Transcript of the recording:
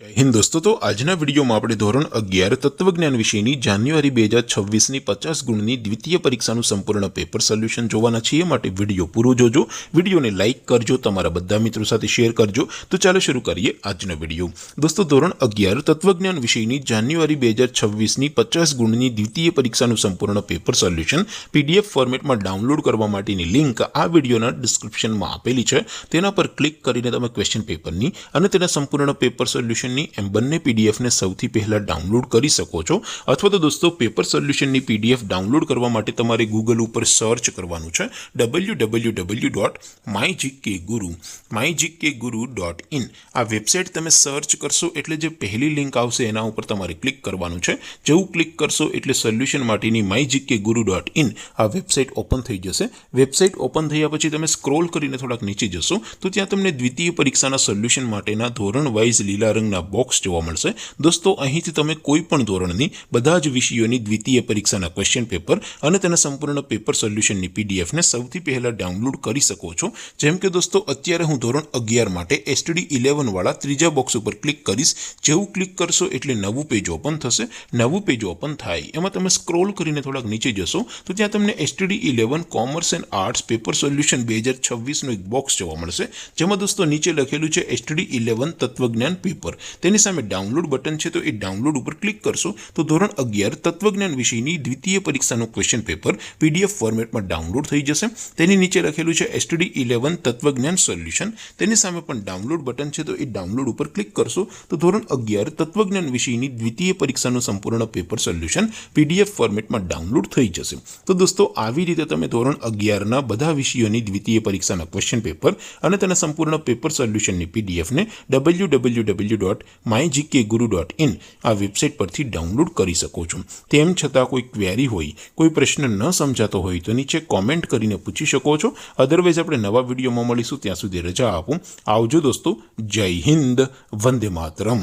જય હિન્દ દોસ્તો। તો આજના વિડીયોમાં આપણે ધોરણ 11 તત્વજ્ઞાન વિષયની જાન્યુઆરી 2026ની 50 ગુણની દ્વિતીય પરીક્ષાનું સંપૂર્ણ પેપર સોલ્યુશન જોવાના છીએ, માટે વિડીયો પૂરો જોજો, વિડીયોને લાઇક કરજો, તમારા બધા મિત્રો સાથે શેર કરજો। તો ચાલો શરૂ કરીએ આજનો વિડીયો। દોસ્તો ધોરણ 11 તત્વજ્ઞાન વિષયની જાન્યુઆરી 2026ની 50 ગુણની દ્વિતીય પરીક્ષાનું સંપૂર્ણ પેપર સોલ્યુશન પીડીએફ ફોર્મેટમાં ડાઉનલોડ કરવા માટેની લિંક આ વિડીયોના ડિસ્ક્રિપ્શનમાં આપેલી છે। તેના પર ક્લિક કરીને તમે ક્વેશ્ચન પેપરની અને તેના સંપૂર્ણ પેપર સોલ્યુશન એમ બંને પીડીએફને સૌથી પહેલા ડાઉનલોડ કરી શકો છો। અથવા તો દોસ્તો પેપર સોલ્યુશનની પીડીએફ ડાઉનલોડ કરવા માટે તમારે ગૂગલ ઉપર સર્ચ કરવાનું છે www.mygkguru.in। આ વેબસાઇટ તમે સર્ચ કરશો એટલે જે પહેલી લિંક આવશે એના ઉપર તમારે ક્લિક કરવાનું છે। જેવું ક્લિક કરશો એટલે સોલ્યુશન માટેની mygkguru.in આ વેબસાઇટ ઓપન થઈ જશે। વેબસાઇટ ઓપન થયા પછી તમે સ્ક્રોલ કરીને થોડાક નીચે જશો તો ત્યાં તમને દ્વિતીય પરીક્ષાના સોલ્યુશન માટેના ધોરણ વાઇઝ લીલા રંગના બોક્સ જોવા મળશે। દોસ્તો અહીંથી તમે કોઈ પણ ધોરણની બધા જ વિષયોની દ્વિતીય પરીક્ષાના ક્વેશ્ચન પેપર અને તેના સંપૂર્ણ પેપર સોલ્યુશનની પીડીએફને સૌથી પહેલા ડાઉનલોડ કરી શકો છો। જેમ કે દોસ્તો અત્યારે હું ધોરણ 11 માટે STD 11 વાળા ત્રીજા બોક્સ ઉપર ક્લિક કરીશ। જેવું ક્લિક કરશો એટલે નવું પેજ ઓપન થશે। નવું પેજ ઓપન થાય એમાં તમે સ્ક્રોલ કરીને થોડાક નીચે જશો તો ત્યાં તમને STD 11 commerce and arts paper solution 2026નું એક બોક્સ જોવા મળશે, જેમાં દોસ્તો નીચે લખેલું છે STD 11 તત્વજ્ઞાન પેપર। તેની સામે ડાઉનલોડ બટન છે, તો એ ડાઉનલોડ ઉપર ક્લિક કરશો તો ધોરણ 11 તત્વજ્ઞાન વિષયની દ્વિતીય પરીક્ષાનું ક્વેશ્ચન પેપર પીડીએફ ફોર્મેટમાં ડાઉનલોડ થઈ જશે। તેની નીચે લખેલું છે STD 11 તત્વજ્ઞાન સોલ્યુશન, તેની સામે પણ ડાઉનલોડ બટન છે, તો એ ડાઉનલોડ ઉપર ક્લિક કરશો તો ધોરણ 11 તત્વજ્ઞાન વિષયની દ્વિતીય પરીક્ષાનું સંપૂર્ણ પેપર સોલ્યુશન પીડીએફ ફોર્મેટમાં ડાઉનલોડ થઈ જશે। તો દોસ્તો આવી રીતે તમે ધોરણ 11ના બધા વિષયોની દ્વિતીય પરીક્ષાના ક્વેશ્ચન પેપર અને તેના સંપૂર્ણ પેપર સોલ્યુશનની પીડીએફને www.mygkguru.in આ વેબસાઇટ પરથી ડાઉનલોડ કરી શકો છો। તેમ છતાં કોઈ ક્વેરી હોય, કોઈ પ્રશ્ન ન સમજાતો હોય તો નીચે કોમેન્ટ કરીને પૂછી શકો છો। અધરવાઇઝ આપણે નવા વિડીયોમાં મળીશું, ત્યાં સુધી રજા આપો। આવજો દોસ્તો। જય હિન્દ, વંદે માતરમ।